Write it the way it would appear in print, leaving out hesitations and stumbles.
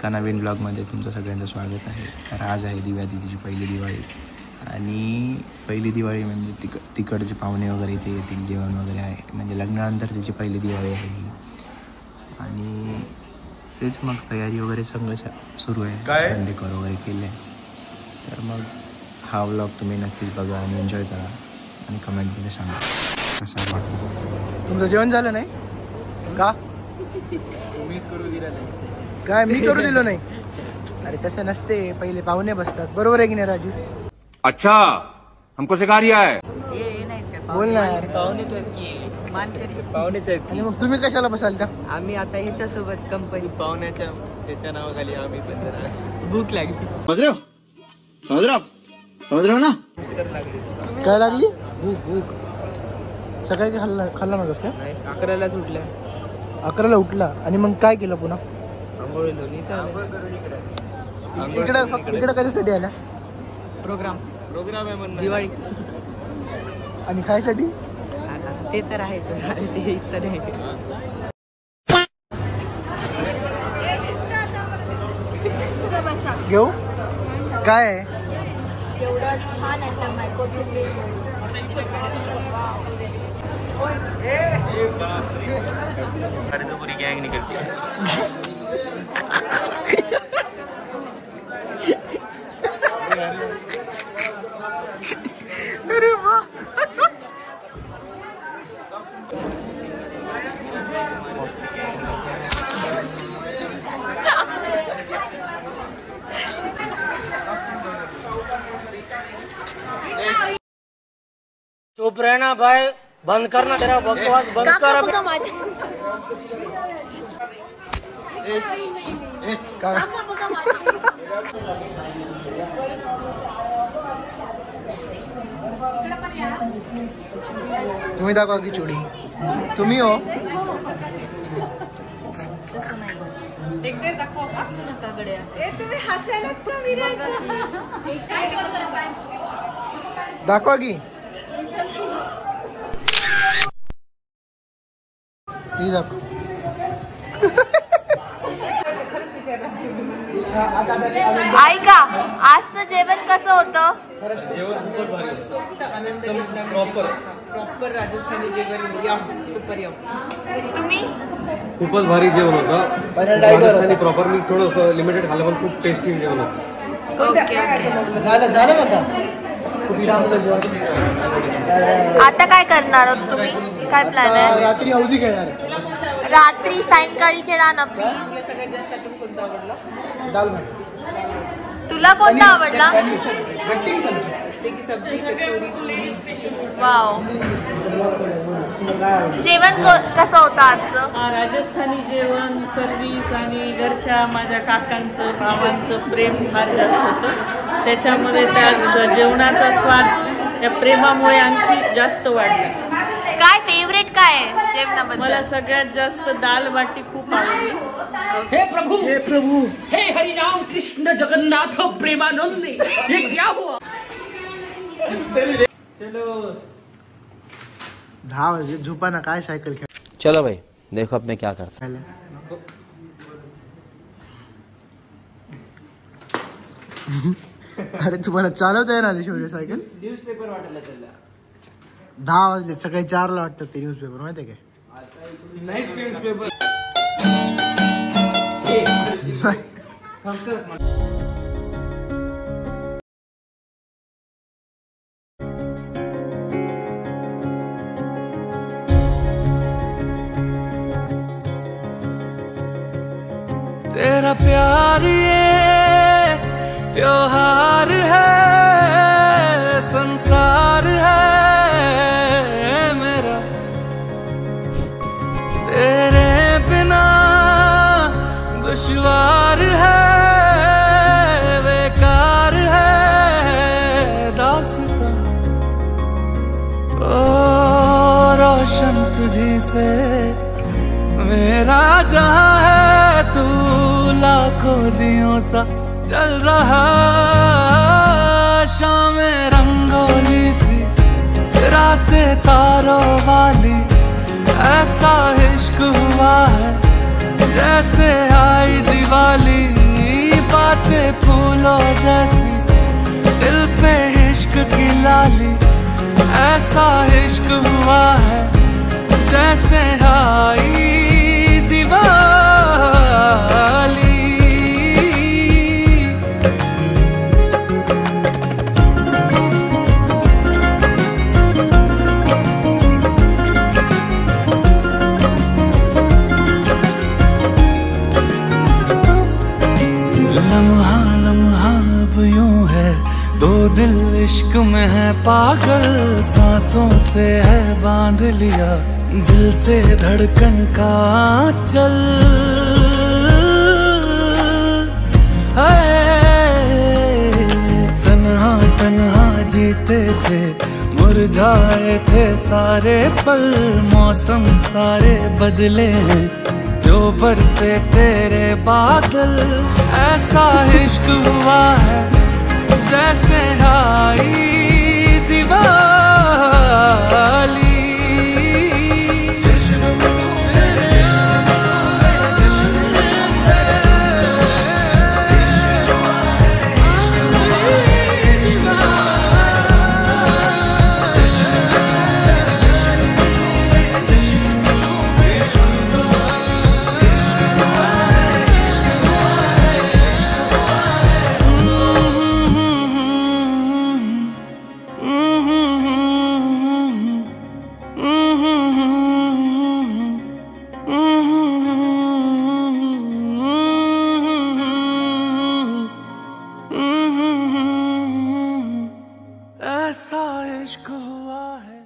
एका नवीन ब्लॉगमध्ये तुमचं सगळ्यांचं स्वागत आहे. तर आज आहे दिव्या दिदीची पहिली दिवाळी आणि पहिली दिवाळी म्हणजे तिकडचे पाहुणे वगैरे इथे येतील, जेवण वगैरे आहे. म्हणजे लग्नानंतर तिची पहिली दिवाळी आहे ही. आणि तेच मग तयारी वगैरे सगळं सुरू आहे, डेकोर वगैरे केले आहे. तर मग हा व्लॉग तुम्ही नक्कीच बघा आणि एन्जॉय करा आणि कमेंटमध्ये सांगा कसा वाटतो. तुमचं जेवण झालं नाही का? मीच करू दिलं नाही. काय मी करू दिलो नाही? अरे तसं नसते, पहिले पाहुणे बसतात. बरोबर आहे की नाही राजू? अच्छा, हमको सिखा रिया है. बोल ना यार. पाहुणेच आहेत. आणि मग तुम्ही कशाला बसाल तर? आम्ही आता ह्याच्यासोबत कंपनी पाहुण्याच्या त्याच्या नावाखाली आम्ही पण जरा भूक लागली. समझ रहे हो ना. काय लागली? भूक सकाळी खाल्ला नकोस काय? 11लाच उठल्या. 11ला उठला आणि मग काय केलं पुन्हा? आंघोळीला इकडं कशासाठी आला? प्रोग्राम आहे म्हणून दिवाळी. आणि खायसाठी? ते तर आहेच, ते इच्छा नाही. घेऊ काय आहे? एवढं छान आहे कोथिंबीर. अरे तो पूरी गैंग निकलती है. अरे वाह. चुप रहना भाई, बंद करना तेरा बकवास, बंद कर. तुम्ही दाखवा की चोडी. तुम्ही हो. दाखवा की दाखव. ऐका, आजचं जेवण कसं होतं? प्रॉपर राजस्थानी जेवण. तुम्ही? खूपच भारी जेवण होतं. राजस्थानी प्रॉपर. मी थोडं लिमिटेड खाल्लं पण खूप टेस्टी जेवण होतं. ओके. झालं ना. खूप छान होतं जेवण. आता काय करणार आहोत तुम्ही? काय प्लॅन आहे? रात्री हौजी खेळणार. रात्री सायंकाळी खेळा ना प्लीज. सगळ्यात जास्त आयटम कोणता आवडला? दाल भात. तुला कोणता आवडला? गट्टी सब्जी कचोरी. वाव. जेवण कसं होतं आजचं? राजस्थानी जेवण, सर्विस आणि घरच्या माझ्या काकांचं भावांचं प्रेम फार जास्त होतं. त्याच्यामध्ये त्या जेवणाचा स्वाद त्या प्रेमामुळे आणखी जास्त वाढला. काय फेवरेट काय आहे जेवणाबद्दल? मला सगळ्यात जास्त दाल बाटी खूप आवडली. हे प्रभु, हे हरिनाम कृष्ण जगन्नाथ प्रेमानंद, ये क्या हुआ? चलो 10 वाजे झोपा ना. काय सायकल खेळ. चलो भाई, देखो अब मैं क्या करता. अरे तुम्हाला चालवता येणार शौर्य सायकल? न्यूजपेपर वाटायला चालला. 10 वाजले, सकाळी 4ला वाटतं ते न्यूजपेपर. माहिती आहे काय? Night newspaper. तेरा प्यार ये त्योहार है, संसार है मेरा. तेरे बिना दुश्वार है, बेकार है दास्तां. ओ रोशन तुझी से मेरा जहां है, तू लाखों दियों सा जल रहा. शाम रंगोली सी, रातें तारों वाली, ऐसा इश्क हुआ है जैसे आई दिवाली. बातें फूलों जैसी, दिल पे इश्क की लाली, ऐसा इश्क हुआ है जैसे आई दिवाली। लम्हा लम्हा अब यूं है, दो दिल इश्क में है पागल, सांसों से है बांध लिया दिल से धड़कन का चल। तन्हा तन्हा जीते थे, मुरझाए थे सारे पल, मौसम सारे बदले हैं जो बरसे तेरे बादल। ऐसा इश्क हुआ है जैसे आई दिवाली। ऐसा इश्क हुआ है।